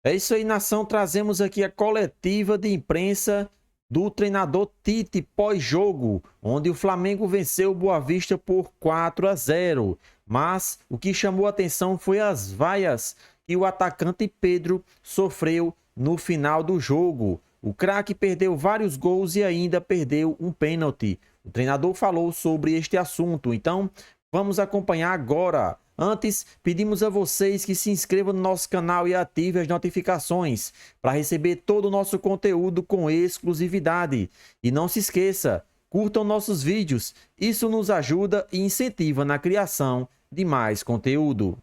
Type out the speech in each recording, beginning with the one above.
É isso aí, nação. Trazemos aqui a coletiva de imprensa do treinador Tite pós-jogo, onde o Flamengo venceu o Boa Vista por 4-0. Mas o que chamou a atenção foi as vaias que o atacante Pedro sofreu no final do jogo. O craque perdeu vários gols e ainda perdeu um pênalti. O treinador falou sobre este assunto, então vamos acompanhar agora. Antes, pedimos a vocês que se inscrevam no nosso canal e ativem as notificações para receber todo o nosso conteúdo com exclusividade. E não se esqueça, curtam nossos vídeos, isso nos ajuda e incentiva na criação de mais conteúdo.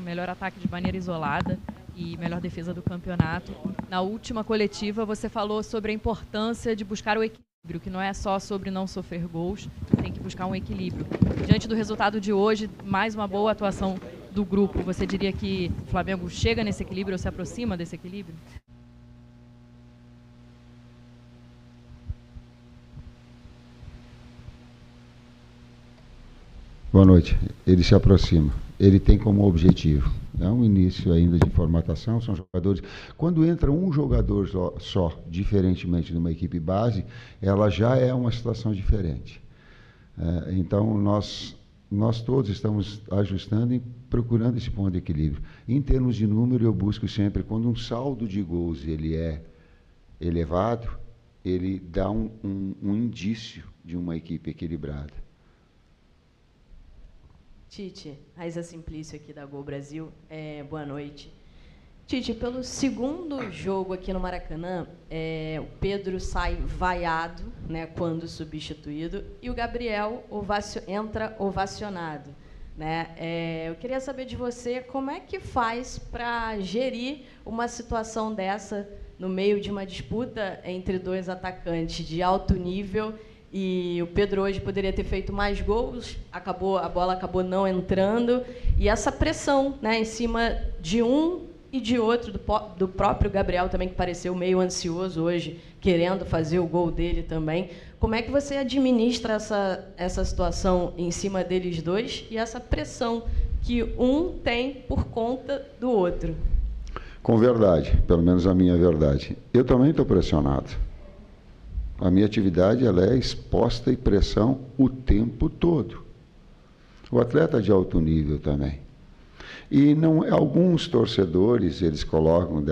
Melhor ataque de maneira isolada e melhor defesa do campeonato. Na última coletiva, você falou sobre a importância de buscar o equilíbrio, que não é só sobre não sofrer gols, tem que buscar um equilíbrio. Diante do resultado de hoje, mais uma boa atuação do grupo, você diria que o Flamengo chega nesse equilíbrio ou se aproxima desse equilíbrio? Boa noite. Ele se aproxima. Ele tem como objetivo. É um início ainda de formatação, são jogadores. Quando entra um jogador só, diferentemente de uma equipe base, ela já é uma situação diferente. Então, nós todos estamos ajustando e procurando esse ponto de equilíbrio. Em termos de número, eu busco sempre, quando um saldo de gols ele é elevado, ele dá um indício de uma equipe equilibrada. Tite, Raiza Simplício aqui da Gol Brasil, boa noite. Tite, pelo segundo jogo aqui no Maracanã, o Pedro sai vaiado, né, quando substituído, e o Gabriel entra ovacionado. Né? Eu queria saber de você como é que faz para gerir uma situação dessa no meio de uma disputa entre dois atacantes de alto nível. E o Pedro hoje poderia ter feito mais gols, a bola acabou não entrando. E essa pressão, né, em cima de um e de outro, do próprio Gabriel também, que pareceu meio ansioso hoje, querendo fazer o gol dele também. Como é que você administra essa situação em cima deles dois e essa pressão que um tem por conta do outro? Com verdade, pelo menos a minha verdade. Eu também estou pressionado. A minha atividade ela é exposta e pressão o tempo todo. O atleta de alto nível também. E alguns torcedores eles colocam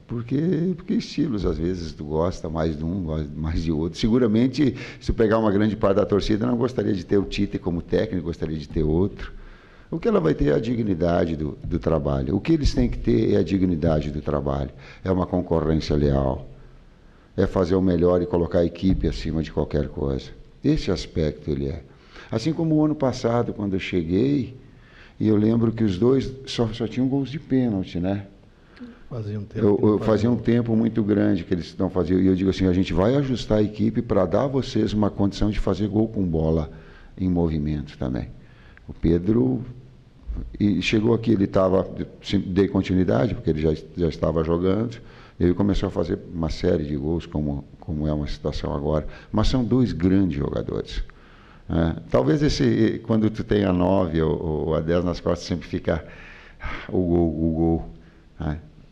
porque estilos às vezes tu gosta mais de um, gosta mais de outro. Seguramente, se pegar uma grande parte da torcida, não gostaria de ter o Tite como técnico, gostaria de ter outro. O que ela vai ter é a dignidade do trabalho. O que eles têm que ter é a dignidade do trabalho. É uma concorrência leal. É fazer o melhor e colocar a equipe acima de qualquer coisa. Esse aspecto ele é. Assim como o ano passado, quando eu cheguei, e eu lembro que os dois só tinham gols de pênalti, né? Fazia um tempo muito grande que eles não faziam. E eu digo assim, a gente vai ajustar a equipe para dar a vocês uma condição de fazer gol com bola em movimento também. O Pedro chegou aqui, ele dei continuidade, porque ele já estava jogando. Ele começou a fazer uma série de gols, como é uma situação agora. Mas são dois grandes jogadores. Talvez quando tu tem a 9 ou a 10 nas costas, sempre fica o gol.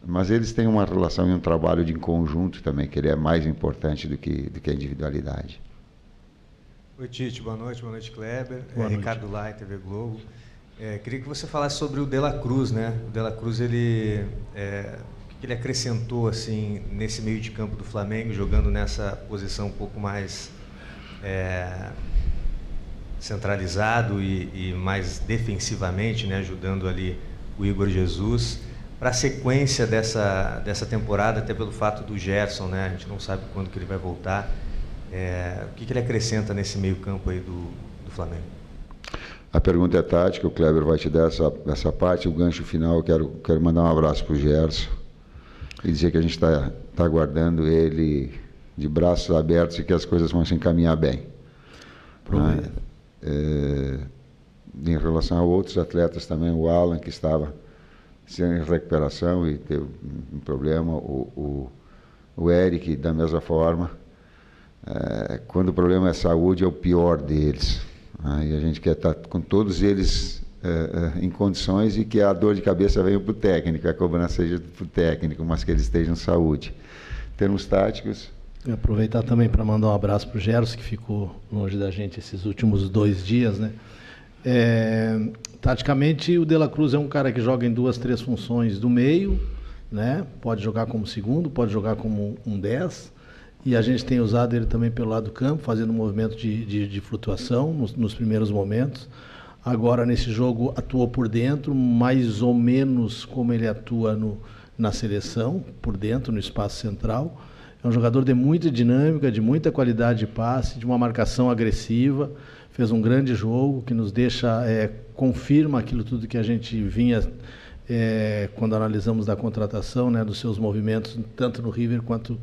Mas eles têm uma relação e um trabalho de conjunto também, que ele é mais importante do que a individualidade. Oi, Tite, boa noite, Kleber. Boa noite. Ricardo Lai, TV Globo. Queria que você falasse sobre o De La Cruz, né? O De La Cruz, ele acrescentou assim nesse meio de campo do Flamengo, jogando nessa posição um pouco mais centralizado e mais defensivamente, né, ajudando ali o Igor Jesus para a sequência dessa temporada, até pelo fato do Gerson, né, a gente não sabe quando que ele vai voltar. O que ele acrescenta nesse meio campo aí do Flamengo? A pergunta é tática, o Kleber vai te dar essa parte, o gancho final. Eu quero mandar um abraço para o Gerson e dizer que a gente está aguardando ele de braços abertos e que as coisas vão se encaminhar bem. Em relação a outros atletas também, o Alan, que estava em recuperação e teve um problema, o Eric, da mesma forma. Quando o problema é saúde, é o pior deles. E a gente quer estar com todos eles em condições e que a dor de cabeça venha para o técnico, a cobrança seja para o técnico, mas que eles estejam em saúde. Em termos táticos... Eu aproveitar também para mandar um abraço para o Gerson, que ficou longe da gente esses últimos 2 dias, né? Taticamente, o De La Cruz é um cara que joga em 2, 3 funções do meio, né? Pode jogar como segundo, pode jogar como um 10, e a gente tem usado ele também pelo lado do campo, fazendo um movimento de flutuação nos primeiros momentos. Agora, nesse jogo, atuou por dentro, mais ou menos como ele atua na seleção, por dentro, no espaço central. É um jogador de muita dinâmica, de muita qualidade de passe, de uma marcação agressiva. Fez um grande jogo que nos deixa, confirma aquilo tudo que a gente vinha, quando analisamos da contratação, né, dos seus movimentos, tanto no River quanto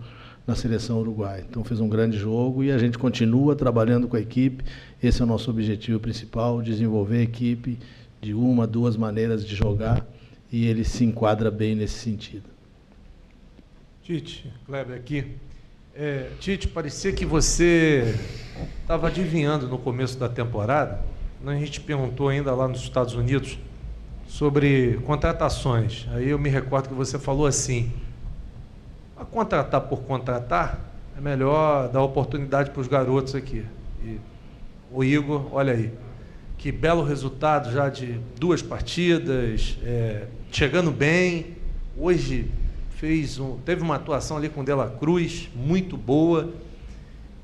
na seleção uruguaia. Então fez um grande jogo e a gente continua trabalhando com a equipe. Esse é o nosso objetivo principal, desenvolver a equipe de 1, 2 maneiras de jogar, e ele se enquadra bem nesse sentido. Tite, Kleber aqui. Tite, parecia que você estava adivinhando no começo da temporada. A gente perguntou ainda lá nos Estados Unidos sobre contratações. Aí eu me recordo que você falou assim: a contratar por contratar, é melhor dar oportunidade para os garotos aqui. E o Igor, olha aí, que belo resultado já de 2 partidas, chegando bem. Hoje teve uma atuação ali com o De La Cruz muito boa.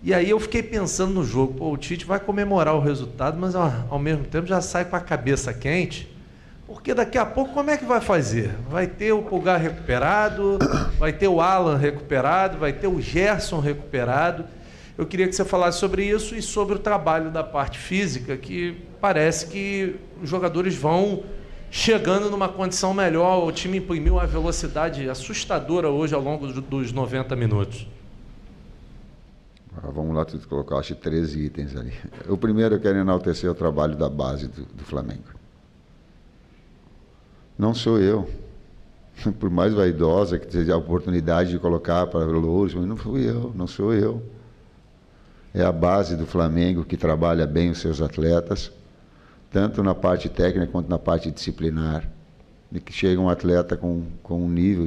E aí eu fiquei pensando no jogo, o Tite vai comemorar o resultado, mas ao mesmo tempo já sai com a cabeça quente, porque daqui a pouco como é que vai fazer? Vai ter o Pulgar recuperado, vai ter o Alan recuperado, vai ter o Gerson recuperado. Eu queria que você falasse sobre isso e sobre o trabalho da parte física, que parece que os jogadores vão chegando numa condição melhor. O time imprimiu uma velocidade assustadora hoje ao longo dos 90 minutos. Vamos lá, tu colocar, acho 13 itens ali. O primeiro, eu quero enaltecer o trabalho da base do Flamengo. Não sou eu, por mais vaidosa que seja a oportunidade de colocar para louros, mas não fui eu, não sou eu. É a base do Flamengo que trabalha bem os seus atletas, tanto na parte técnica quanto na parte disciplinar, de que chega um atleta com um nível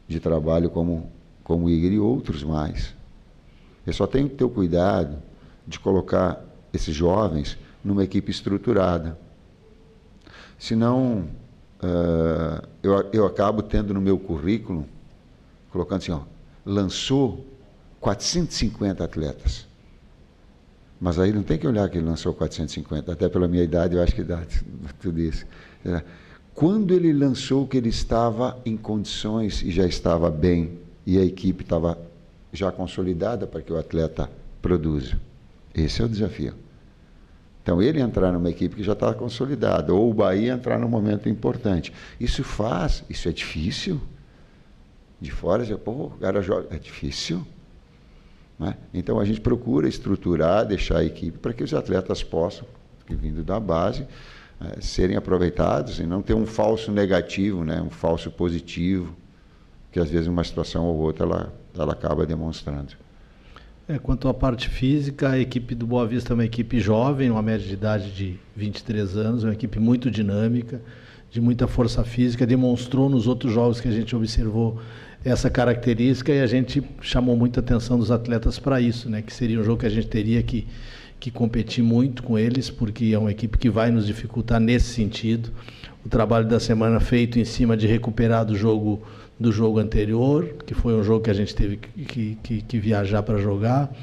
de trabalho como o Igor e outros mais. Eu só tenho que ter o cuidado de colocar esses jovens numa equipe estruturada. Senão, eu acabo tendo no meu currículo, colocando assim, lançou 450 atletas. Mas aí não tem que olhar que ele lançou 450, até pela minha idade eu acho que dá tudo isso. Quando ele lançou que ele estava em condições e já estava bem, e a equipe estava já consolidada para que o atleta produza. Esse é o desafio. Então, ele entrar numa equipe que já está consolidada, ou o Bahia entrar num momento importante. Isso é difícil. De fora, o cara joga, é difícil. Né? Então, a gente procura estruturar, deixar a equipe para que os atletas possam, vindo da base, serem aproveitados e não ter um falso negativo, né? Um falso positivo, que às vezes uma situação ou outra ela acaba demonstrando. Quanto à parte física, a equipe do Boa Vista é uma equipe jovem, uma média de idade de 23 anos, é uma equipe muito dinâmica, de muita força física, demonstrou nos outros jogos que a gente observou essa característica e a gente chamou muita atenção dos atletas para isso, né? Que seria um jogo que a gente teria que competir muito com eles, porque é uma equipe que vai nos dificultar nesse sentido. O trabalho da semana feito em cima de recuperar do jogo anterior, que foi um jogo que a gente teve que viajar para jogar,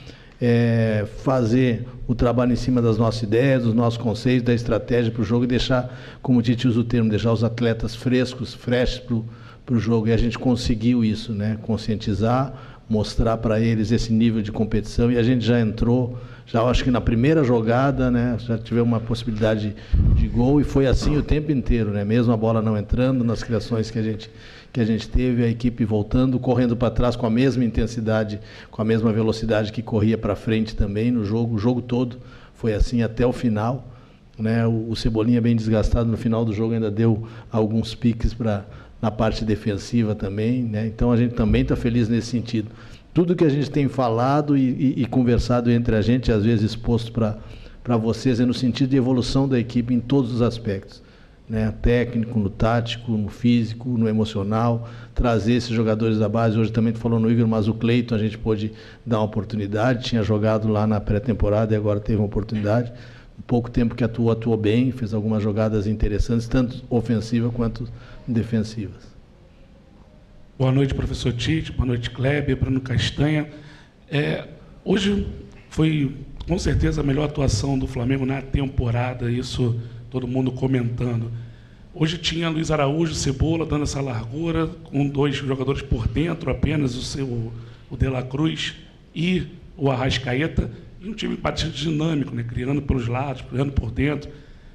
fazer o trabalho em cima das nossas ideias, dos nossos conceitos, da estratégia para o jogo e deixar, como o Tite usa o termo, deixar os atletas frescos, freshes para o jogo. E a gente conseguiu isso, né? Conscientizar, mostrar para eles esse nível de competição, e a gente já entrou, acho que na primeira jogada, né, já tivemos uma possibilidade de gol, e foi assim o tempo inteiro, né? Mesmo a bola não entrando, nas criações que a gente teve, a equipe voltando, correndo para trás com a mesma intensidade, com a mesma velocidade que corria para frente também no jogo. O jogo todo foi assim até o final, né? O Cebolinha, bem desgastado no final do jogo, ainda deu alguns piques na parte defensiva também, né? Então a gente também está feliz nesse sentido. Tudo que a gente tem falado e conversado entre a gente, às vezes exposto para para vocês no sentido de evolução da equipe em todos os aspectos, né? Técnico, no tático, no físico, no emocional, trazer esses jogadores da base. Hoje também tu falou no Igor, mas o Cleiton a gente pôde dar uma oportunidade, tinha jogado lá na pré-temporada e agora teve uma oportunidade. Um pouco tempo que atuou bem, fez algumas jogadas interessantes, tanto ofensivas quanto defensivas. Boa noite, professor Tite, boa noite, Kleber, Bruno Castanha. Hoje foi, com certeza, a melhor atuação do Flamengo na temporada, isso todo mundo comentando. Hoje tinha Luiz Araújo, Cebola, dando essa largura, com 2 jogadores por dentro apenas, o De La Cruz e o Arrascaeta, e um time bastante dinâmico, né? Criando pelos lados, criando por dentro.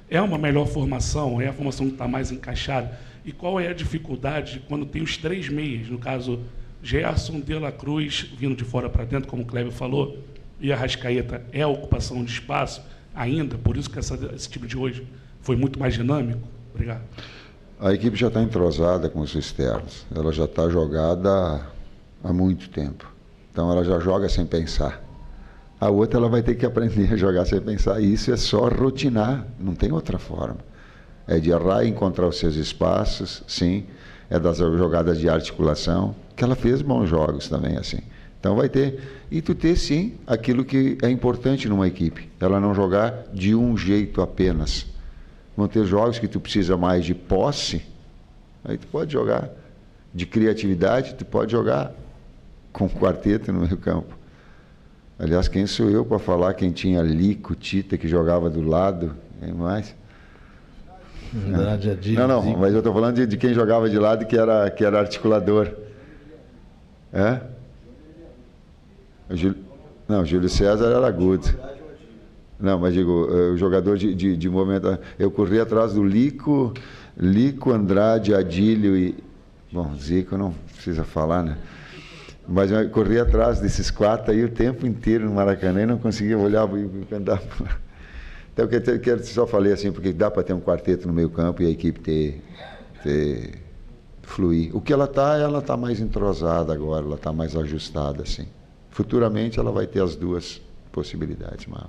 É uma melhor formação, é a formação que está mais encaixada. E qual é a dificuldade quando tem os 3 meias, no caso, Gerson, De La Cruz, vindo de fora para dentro, como o Kleber falou, e Arrascaeta, é a ocupação de espaço ainda, por isso que esse time de hoje foi muito mais dinâmico? Obrigado. A equipe já está entrosada com os externos, ela já está jogada há muito tempo, então ela já joga sem pensar. A outra ela vai ter que aprender a jogar sem pensar, e isso é só rotinar, não tem outra forma. É de errar e encontrar os seus espaços, sim, é das jogadas de articulação, que ela fez bons jogos também, assim. Então vai ter, e tu ter sim aquilo que é importante numa equipe, ela não jogar de um jeito apenas. Vão ter jogos que tu precisa mais de posse, aí tu pode jogar de criatividade, tu pode jogar com quarteto no meio campo. Aliás, quem sou eu para falar quem tinha Lico, Tita, que jogava do lado, quem mais? Não, mas eu estou falando de quem jogava de lado que era articulador. Não, Júlio César era agudo. Não, mas digo, o jogador de movimento. Eu corri atrás do Lico, Andrade, Adílio e. Bom, Zico não precisa falar, né? Mas eu corri atrás desses 4 aí o tempo inteiro no Maracanã e não conseguia olhar e cantar. Então, eu só falei assim, porque dá para ter um quarteto no meio campo e a equipe ter fluir. O que ela tá mais entrosada agora, ela está mais ajustada, assim. Futuramente ela vai ter as 2 possibilidades, mas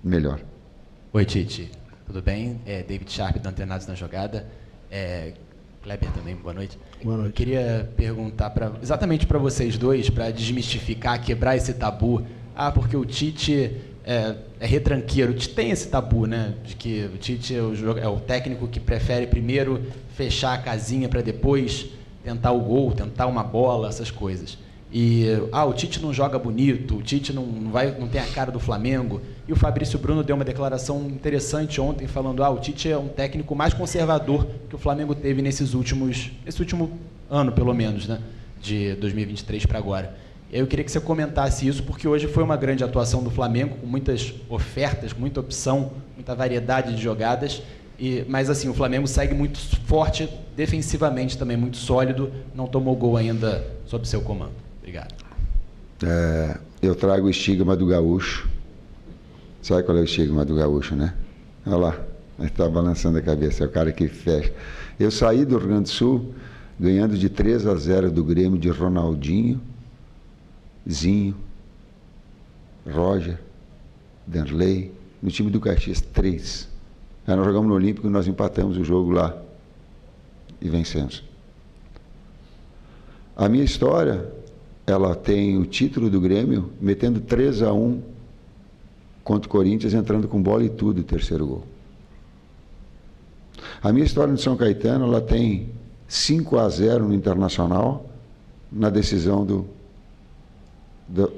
melhor. Oi, Tite. Tudo bem? David Sharp, do Antenados na Jogada. Kleber também, boa noite. Boa noite. Queria perguntar exatamente para vocês dois, para desmistificar, quebrar esse tabu. Porque o Tite é retranqueiro. O Tite tem esse tabu, né? De que o Tite é o técnico que prefere primeiro fechar a casinha para depois tentar o gol, tentar uma bola, essas coisas. E o Tite não joga bonito, o Tite não tem a cara do Flamengo. E o Fabrício Bruno deu uma declaração interessante ontem falando: o Tite é um técnico mais conservador que o Flamengo teve nesse último ano, pelo menos, né, de 2023 para agora. E aí eu queria que você comentasse isso, porque hoje foi uma grande atuação do Flamengo, com muitas ofertas, com muita opção, muita variedade de jogadas. Mas assim, o Flamengo segue muito forte defensivamente também, muito sólido, não tomou gol ainda sob seu comando. Obrigado. Eu trago o estigma do gaúcho. Sabe qual é o estigma do gaúcho, né? Olha lá, ele está balançando a cabeça, é o cara que fecha. Eu saí do Rio Grande do Sul ganhando de 3-0 do Grêmio de Ronaldinho, Zinho, Roger, Danley, no time do Caxias, 3. Aí nós jogamos no Olímpico e nós empatamos o jogo lá e vencemos. A minha história, ela tem o título do Grêmio metendo 3-1 contra o Corinthians, entrando com bola e tudo, o terceiro gol. A minha história no São Caetano, ela tem 5-0 no Internacional, na decisão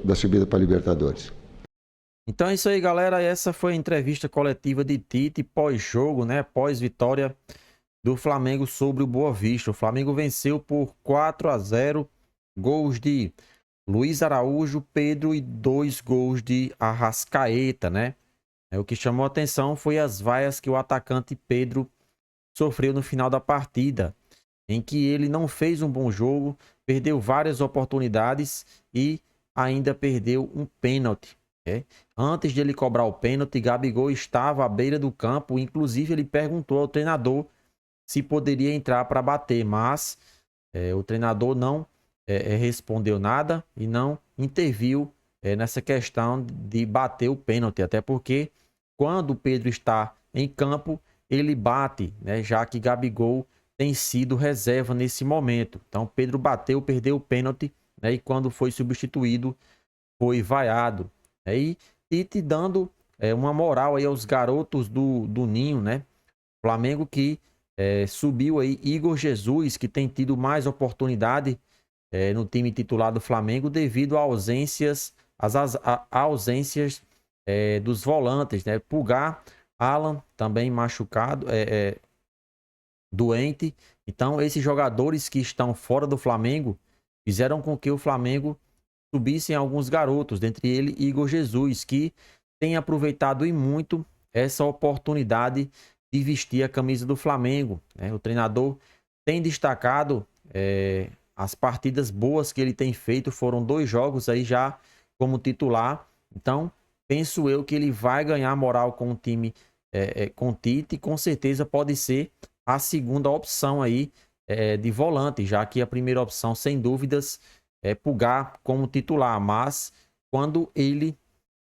da subida para a Libertadores. Então é isso aí, galera. Essa foi a entrevista coletiva de Tite pós-jogo, né? Pós-vitória do Flamengo sobre o Boa Vista. O Flamengo venceu por 4-0, gols de Luiz Araújo, Pedro e 2 gols de Arrascaeta, né? O que chamou a atenção foi as vaias que o atacante Pedro sofreu no final da partida, em que ele não fez um bom jogo, perdeu várias oportunidades e ainda perdeu um pênalti. Antes de ele cobrar o pênalti, Gabigol estava à beira do campo, inclusive ele perguntou ao treinador se poderia entrar para bater, mas o treinador não respondeu nada e não interviu nessa questão de bater o pênalti, até porque quando o Pedro está em campo, ele bate, né? Já que Gabigol tem sido reserva nesse momento. Então, Pedro bateu, perdeu o pênalti, né? E quando foi substituído, foi vaiado. E Tite dando uma moral aí aos garotos do Ninho, né? Flamengo que subiu aí Igor Jesus, que tem tido mais oportunidade no time titular do Flamengo devido a ausências, ausências dos volantes, né? Pulgar, Alan também machucado, doente. Então, esses jogadores que estão fora do Flamengo fizeram com que o Flamengo subissem alguns garotos, dentre eles Igor Jesus, que tem aproveitado e muito essa oportunidade de vestir a camisa do Flamengo, né? O treinador tem destacado as partidas boas que ele tem feito, foram 2 jogos aí já como titular. Então, penso eu que ele vai ganhar moral com o time, com o Tite, e com certeza pode ser a segunda opção aí de volante, já que a primeira opção, sem dúvidas, é Pulgar como titular, mas quando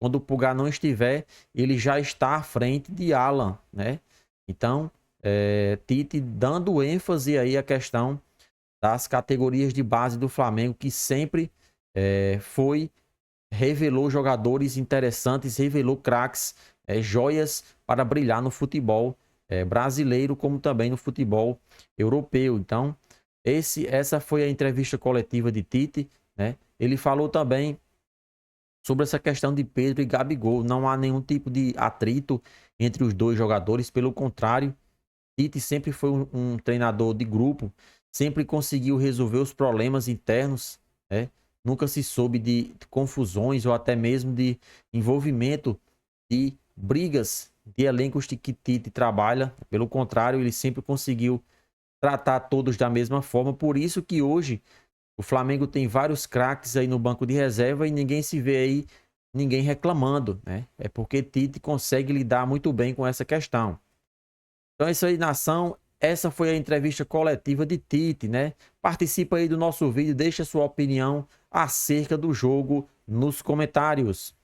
o Pulgar não estiver, ele já está à frente de Alan, né? Então, Tite dando ênfase aí à questão das categorias de base do Flamengo, que sempre revelou jogadores interessantes, revelou craques, joias para brilhar no futebol brasileiro, como também no futebol europeu. Então, essa foi a entrevista coletiva de Tite, né? Ele falou também sobre essa questão de Pedro e Gabigol. Não há nenhum tipo de atrito entre os dois jogadores, pelo contrário, Tite sempre foi um treinador de grupo, sempre conseguiu resolver os problemas internos, né? Nunca se soube de confusões ou até mesmo de envolvimento de brigas de elencos que Tite trabalha. Pelo contrário, ele sempre conseguiu tratar todos da mesma forma. Por isso que hoje o Flamengo tem vários craques aí no banco de reserva e ninguém se vê aí, ninguém reclamando, né? É porque Tite consegue lidar muito bem com essa questão. Então é isso aí, nação. Essa foi a entrevista coletiva de Tite, né? Participa aí do nosso vídeo, deixa sua opinião acerca do jogo nos comentários.